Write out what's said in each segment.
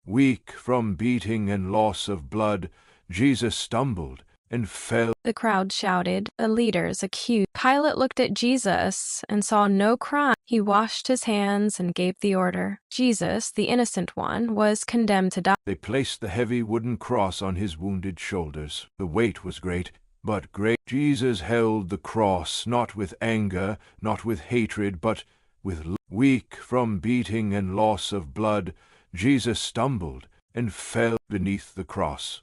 Weak from beating and loss of blood, Jesus stumbled and fell. The crowd shouted, the leaders accused. Pilate looked at Jesus and saw no crime. He washed his hands and gave the order. Jesus, the innocent one, was condemned to die. They placed the heavy wooden cross on his wounded shoulders. The weight was great, but great. Jesus held the cross not with anger, not with hatred, but with love. Weak from beating and loss of blood, Jesus stumbled and fell beneath the cross.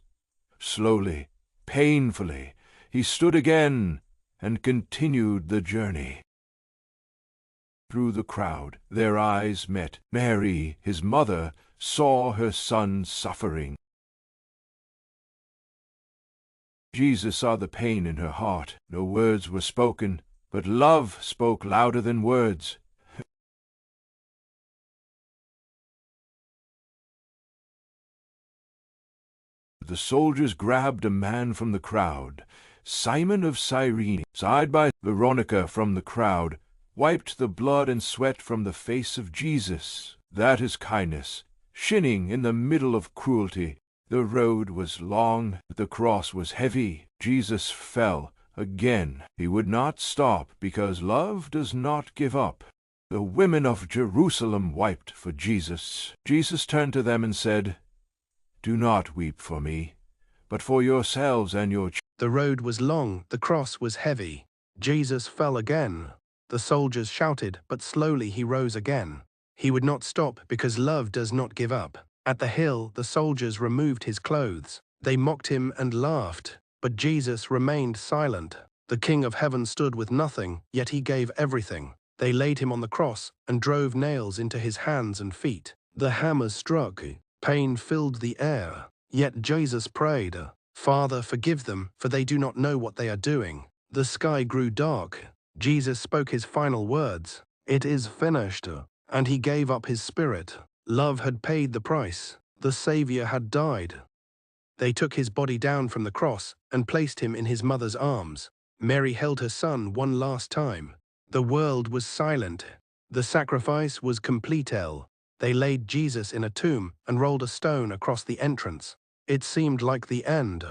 Slowly, painfully, he stood again and continued the journey. Through the crowd, their eyes met. Mary, his mother, saw her son suffering. Jesus saw the pain in her heart. No words were spoken, but love spoke louder than words. The soldiers grabbed a man from the crowd, Simon of Cyrene. Side by Veronica from the crowd, wiped the blood and sweat from the face of Jesus. That is kindness, shinning in the middle of cruelty. The road was long, the cross was heavy. Jesus fell again. He would not stop because love does not give up. The women of Jerusalem wept for Jesus. Jesus turned to them and said, "Do not weep for me, but for yourselves and your children." The road was long, the cross was heavy. Jesus fell again. The soldiers shouted, but slowly he rose again. He would not stop because love does not give up. At the hill, the soldiers removed his clothes. They mocked him and laughed, but Jesus remained silent. The King of Heaven stood with nothing, yet he gave everything. They laid him on the cross and drove nails into his hands and feet. The hammers struck. Pain filled the air. Yet Jesus prayed, "Father, forgive them, for they do not know what they are doing." The sky grew dark. Jesus spoke his final words, "It is finished," and he gave up his spirit. Love had paid the price. The Savior had died. They took his body down from the cross and placed him in his mother's arms. Mary held her son one last time. The world was silent. The sacrifice was complete. They laid Jesus in a tomb and rolled a stone across the entrance. It seemed like the end,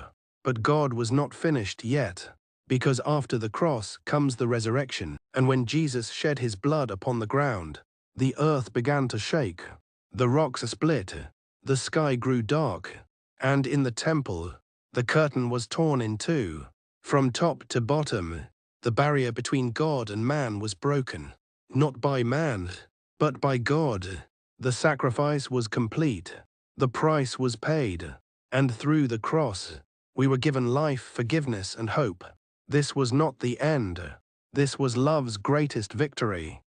but God was not finished yet, because after the cross comes the resurrection, and when Jesus shed his blood upon the ground, the earth began to shake. The rocks split, the sky grew dark, and in the temple, the curtain was torn in two. From top to bottom, the barrier between God and man was broken, not by man, but by God. The sacrifice was complete. The price was paid. And through the cross, we were given life, forgiveness, and hope. This was not the end. This was love's greatest victory.